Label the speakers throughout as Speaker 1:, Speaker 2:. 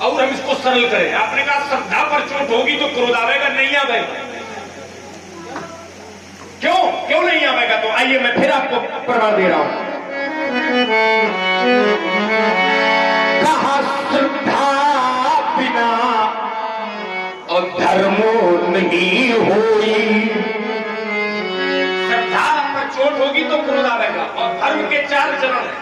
Speaker 1: और हम इसको सरल करें। आपने कहा श्रद्धा पर चोट होगी तो क्रोध आवेगा, नहीं आवेगा। क्यों नहीं आवेगा? तो आइए मैं फिर आपको प्रमाण दे रहा हूं। कहा श्रद्धा बिना और धर्मो नहीं होई। श्रद्धा पर चोट होगी तो क्रोध आवेगा। और धर्म के 4 चरण है।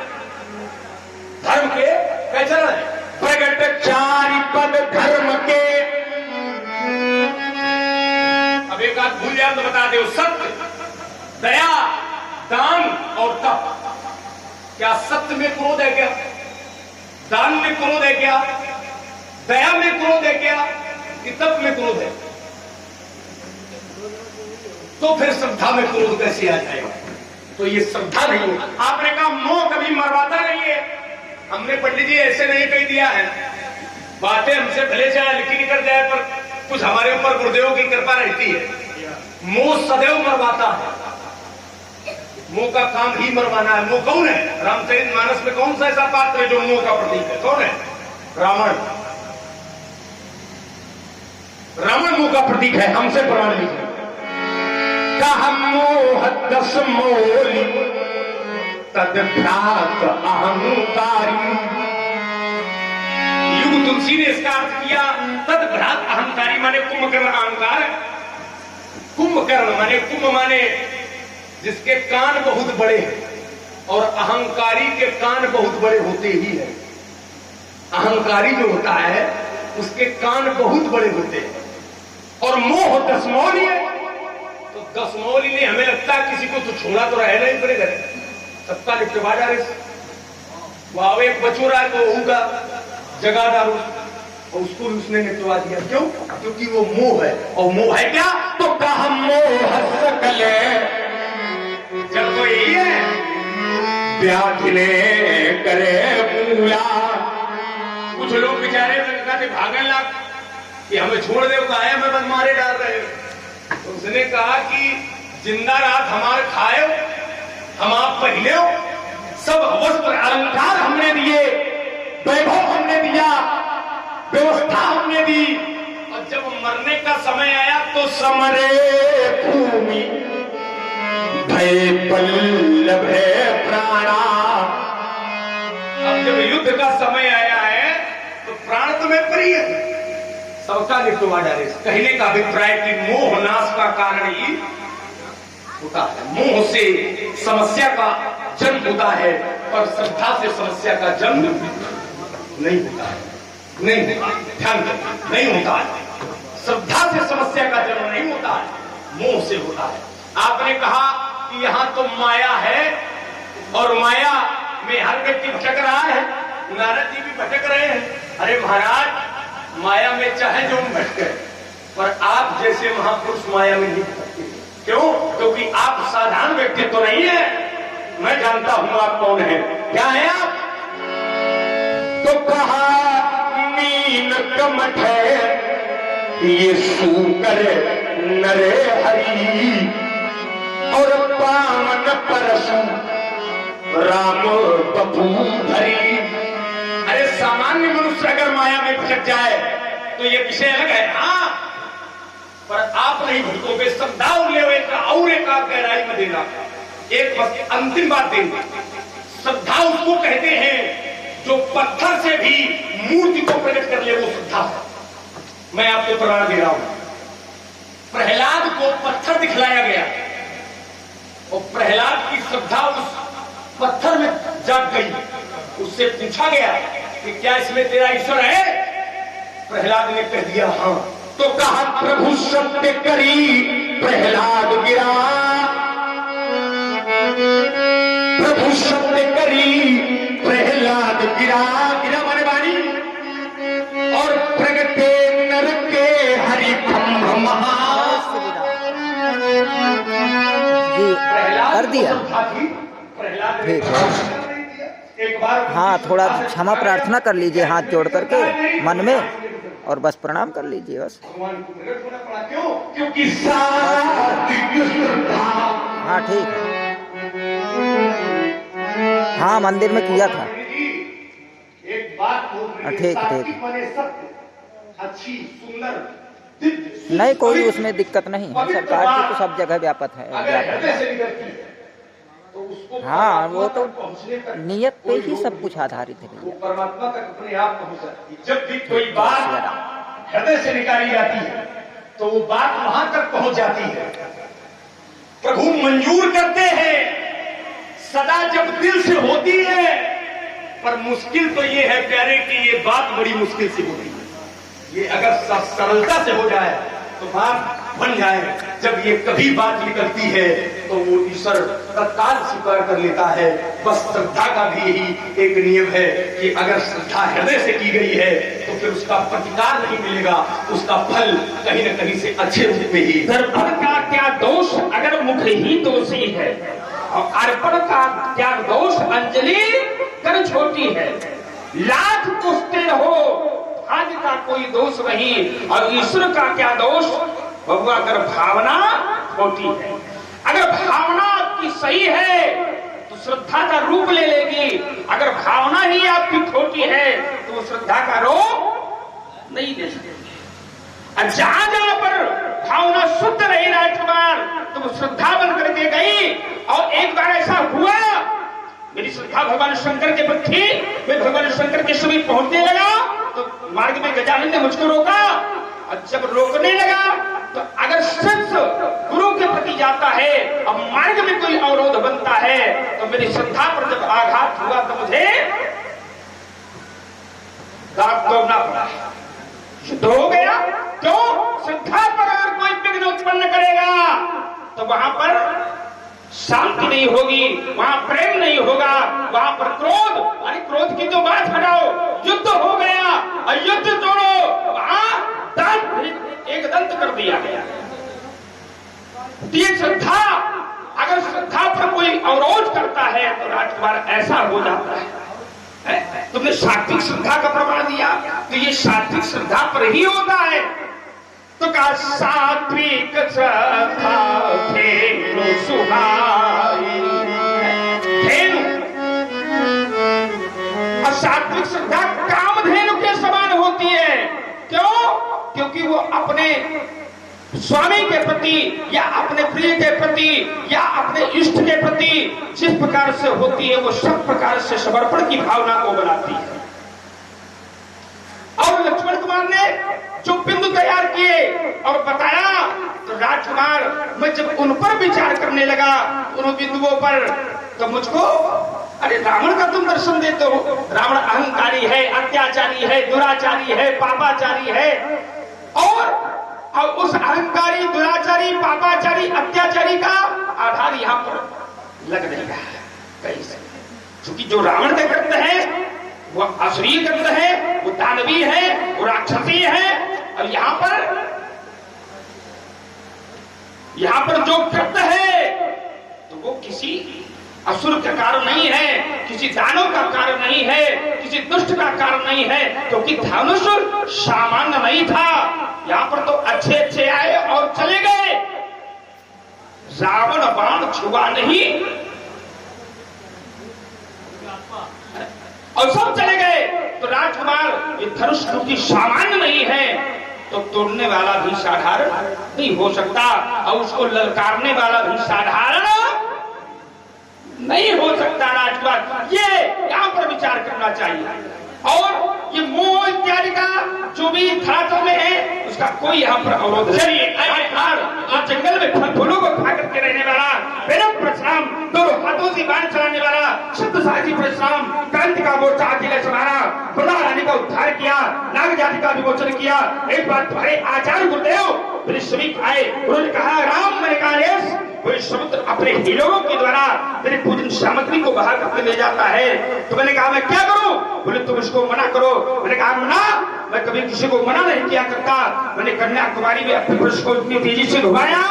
Speaker 1: धर्म के क्या चरण है? प्रगट 4 पद धर्म के। अब एक बात भूल जाए तो बता दो। सत्य, दया, दान और तप। क्या सत्य में क्रोध है? क्या दान में क्रोध है? क्या दया में क्रोध है? क्या कि तप में क्रोध है? तो फिर श्रद्धा में क्रोध कैसे आ जाएगा? तो ये श्रद्धा नहीं है। आपने कहा मोह कभी मरवाता नहीं है। हमने पंडित जी ऐसे नहीं कह दिया है। बातें हमसे भले चाहे लिखी निकल जाए, पर कुछ हमारे ऊपर गुरुदेव की कृपा रहती है। मोह सदैव मरवाता है। मोह का काम ही मरवाना है। मोह कौन है? रामचरितमानस में कौन सा ऐसा पात्र है जो मोह का प्रतीक है? कौन है? रावण। रावण मोह का प्रतीक है। हमसे प्रमाण लीजिए। कहा मोह 10 मोली तद भ्रात अहंकारी। युग तुलसी ने इसका अर्थ किया तद भ्रात अहंकारी माने कुंभकर्ण अहंकार। कुंभकर्ण माने कुंभ माने जिसके कान बहुत बड़े हैं, और अहंकारी के कान बहुत बड़े होते ही हैं। अहंकारी जो होता है उसके कान बहुत बड़े होते हैं। और मोह 10 मौली है। तो 10 मौली ने हमें लगता है किसी को तो छोड़ा तो रहना ही पड़ेगा। सबका निपटवा जा रहे। वो एक बचोरा है तो होगा जगादार, और उसको उसने निपटवा दिया। क्यों? क्योंकि वो मोह है। और मोह है क्या? तो कहा मोह सकले जब तो यही है व्याधिने करे पूरा। कुछ लोग बेचारे भागने लग कि हमें छोड़ दे, आया मैं बस मारे डाल रहे। तो उसने कहा कि जिंदा रात हमारे खाए, हम आप पहले हो, सब वस्त्र अलंकार हमने दिए, वैभव हमने दिया, व्यवस्था हमने दी, और जब मरने का समय आया तो समरे भूमि भय बल्लभ प्राणा। अब जब युद्ध का समय आया है तो प्राण तुम्हें प्रिय है, सबका निपटवा डाले। कहने का अभिप्राय कि मोह नाश का कारण ही होता है। मोह से समस्या का जन्म होता है, पर श्रद्धा से समस्या का जन्म नहीं होता है। नहीं होता, ध्यान दें, नहीं होता है। श्रद्धा से समस्या का जन्म नहीं होता है, मोह से होता है। आपने कहा कि यहां तो माया है और माया में हर व्यक्ति भटक रहा है। नारद जी भी भटक रहे हैं। अरे महाराज, माया में चाहे जो भटके, पर आप जैसे महापुरुष माया में नहीं भटकते। क्यों? क्योंकि आप साधारण व्यक्ति तो नहीं है। मैं जानता हूं आप कौन है। क्या है आप? तो कहा मीन कमठ है ये सूकर नरे हरी, और पावन परशु राम बपू भरी। अरे सामान्य मनुष्य अगर माया में भटक जाए तो ये विषय अलग है। हाँ, पर आप नहीं भटकोगे। श्रद्धा और एक गहराई में देना। एक बस अंतिम बात देंगे। श्रद्धा उसको कहते हैं जो पत्थर से भी मूर्ति को प्रकट कर ले, वो श्रद्धा। मैं आपको प्रमाण दे रहा हूं। प्रहलाद को पत्थर दिखलाया गया और प्रहलाद की श्रद्धा उस पत्थर में जाग गई। उससे पूछा गया कि क्या इसमें तेरा ईश्वर है? प्रहलाद ने कह दिया हाँ। तो कहा प्रभु सत्य करी प्रहलाद गिरा, प्रभु सत्य करी प्रहलाद गिरा। गिरा माने वाणी, और प्रगटे नर के हरि ब्रह्म महा।
Speaker 2: कर दिया। ठीक है। हाँ, थोड़ा क्षमा प्रार्थना कर लीजिए हाथ जोड़ करके मन में, और बस प्रणाम कर लीजिए बस। हाँ ठीक है। हाँ, मंदिर में किया था।
Speaker 1: एक बात
Speaker 2: ठीक ठीक।
Speaker 1: बने सत्य, अच्छी सुंदर दिव्य
Speaker 2: नहीं, कोई उसमें दिक्कत नहीं है, सरकार की तो सब जगह व्यापक है।
Speaker 1: तो उसको
Speaker 2: हाँ, वो तो
Speaker 1: पहुंचने तक
Speaker 2: नियत पे ही सब कुछ आधारित है
Speaker 1: वो
Speaker 2: भैया।
Speaker 1: परमात्मा तक अपने आप पहुंच जाती है। जब भी कोई बात हृदय से निकाली जाती है तो वो बात वहां तक पहुंच जाती है। प्रभु मंजूर करते हैं सदा जब दिल से होती है, पर मुश्किल तो ये है प्यारे कि ये बात बड़ी मुश्किल से होती है। ये अगर सरलता से हो जाए तो बात बन जाए। जब ये कभी बात निकलती है तो वो ईश्वर तत्काल स्वीकार कर लेता है। बस श्रद्धा का भी यही एक नियम है कि अगर श्रद्धा हृदय से की गई है तो फिर उसका प्रतिकार नहीं मिलेगा, उसका फल कहीं न कहीं से अच्छे रूप में ही।
Speaker 3: दर्पण का क्या दोष अगर मुख ही दोषी है, और अर्पण का क्या दोष अंजलि कर छोटी है। लाख पूछते रहो आज का कोई दोष नहीं, और ईश्वर का क्या दोष बबुआ अगर भावना खोटी है। अगर भावना आपकी सही है तो श्रद्धा का रूप ले लेगी, अगर भावना ही आपकी खोटी है तो वो श्रद्धा का रूप नहीं ले सकेगी। जहां जहां पर भावना शुद्ध रही राजकुमार तो वो श्रद्धा बन करके गई। और एक बार ऐसा हुआ, मेरी श्रद्धा भगवान शंकर के प्रति थी, मैं भगवान शंकर के समीप पहुंचने लगा तो मार्ग में गजानन ने मुझको रोका। और जब रोकने लगा तो अगर शिष्य गुरु के प्रति जाता है और मार्ग में कोई अवरोध बनता है तो मेरी श्रद्धा पर जब आघात हुआ तो मुझे दाग दौड़ना पड़ा, युद्ध हो गया। क्यों? श्रद्धा पर अगर कोई विघ्न उत्पन्न करेगा तो वहां पर शांति नहीं होगी, वहां प्रेम नहीं होगा, वहां पर क्रोध, अरे क्रोध की तो बात हटाओ, युद्ध हो गया और युद्ध जोड़ो, वहां दंत एक दंत कर दिया गया। ये श्रद्धा, अगर श्रद्धा पर कोई अवरोध करता है तो राजकुमार ऐसा हो जाता है। तुमने सात्विक श्रद्धा का प्रमाण दिया तो ये सात्विक श्रद्धा पर ही होता है। तो कहा सात्विक श्रद्धा धेनु सुहाई, धेनु, और सात्विक श्रद्धा कामधेनु के समान होती है। क्यों? क्योंकि वो अपने स्वामी के प्रति या अपने प्रिय के प्रति या अपने इष्ट के प्रति जिस प्रकार से होती है वो सब प्रकार से समर्पण की भावना को बनाती है। और लक्ष्मण कुमार ने जो बिंदु तैयार किए और बताया तो राजकुमार मैं जब उन पर विचार करने लगा उन बिंदुओं पर तो मुझको, अरे रावण का तुम दर्शन देते हो, रावण अहंकारी है, अत्याचारी है, दुराचारी है, पापाचारी है। और उस अहंकारी, दुराचारी, पापाचारी, अत्याचारी का आधार यहाँ पर लग नहीं रहा है कहीं से। क्योंकि जो रावण के कृत्य है वो असुरीय कृत्य है, वो दानवीय है, वो राक्षसीय है। और यहाँ पर जो कृत्य है तो वो किसी असुर का कारण नहीं है, किसी दानव का कारण नहीं है, किसी दुष्ट का कारण नहीं है, क्योंकि धनुष सामान्य नहीं था। यहाँ पर तो अच्छे अच्छे आए और चले गए, रावण बाण छुआ नहीं और सब चले गए। तो राजकुमार ये धनुष क्योंकि सामान्य नहीं है तो तोड़ने वाला भी साधारण नहीं हो सकता और उसको ललकारने वाला भी साधारण नहीं हो सकता। राजकुमार ये यहाँ पर विचार करना चाहिए। और ये मोह इत्यादि का जो भी धरातल में है उसका कोई यहाँ पर अवरोध नहीं। जंगल में फल फूलों को खा करके रहने वाला, बिना परशुराम दोनों हाथों से बाण चलाने वाला, शुद्ध साहसी परशुराम क्रांति का मोर्चा अकेले संभाला, प्रजा रानी का उद्धार किया, नाग जाति का विमोचन किया। एक बार तुम्हारे आचार्य गुरुदेव मेरे समीप आए, उन्होंने कहा राम मैंने कहा कोई समुद्र अपने हीरों के द्वारा मेरी पूजन सामग्री को बहा करके ले जाता है। तो मैंने कहा मैं क्या करूं? बोले तुम इसको मना करो। मैंने कहा मना, मैं कभी किसी को मना नहीं किया करता। मैंने कन्याकुमारी में अपने पुरुष को इतनी तेजी से घुमाया,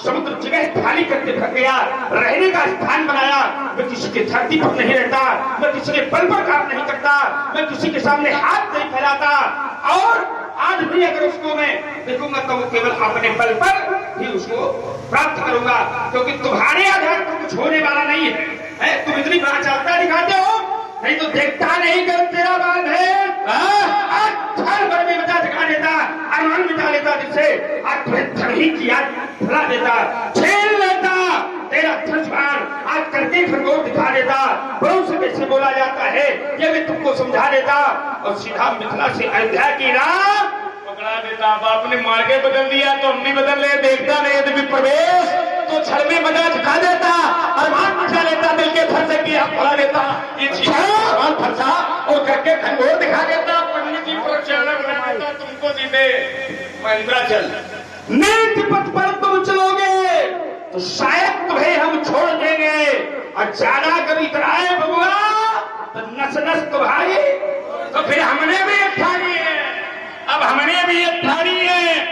Speaker 3: समुद्र जगह खाली करके भग गया, रहने का स्थान बनाया। मैं किसी की धरती पर नहीं रहता, मैं किसी के बल पर काम नहीं करता, मैं किसी के सामने हाथ नहीं फैलाता। और आज भी अगर उसको मैं देखूंगा तो वो केवल अपने बल पर ही उसको प्राप्त करूंगा, क्योंकि तुम्हारे आधार पर कुछ होने वाला नहीं है। तुम इतनी बड़ा चाहता दिखाते हो, नहीं तो देखता नहीं कर तेरा बात है। नहीं किया भुला देता, छीन लेता तेरा धनुष्बाण, आज करके खरगोश दिखा देता, ब्रह्म से कैसे बोला जाता है ये भी तुमको समझा देता, और सीधा मिथिला से अयोध्या की राह
Speaker 1: पकड़ा देता। बाप ने मार के बदल दिया तो हम नहीं बदल रहे, देखता नहीं यदि प्रवेश तो छड़ में बजा दिखा देता, अरमान मचा लेता, दिल के फरसे की आप पढ़ा देता, ये सवाल फरसा और करके खंडोर दिखा देता, पंडित जी प्रचार बना देता, तुमको सीधे मंदराचल
Speaker 3: नीति पथ पर तुम चलोगे तो शायद तुम्हें हम छोड़ देंगे, और ज्यादा कभी इतराए बबुआ तो नस नस तुम्हारी,
Speaker 1: तो फिर हमने भी एक ठानी है, अब हमने भी एक ठानी है।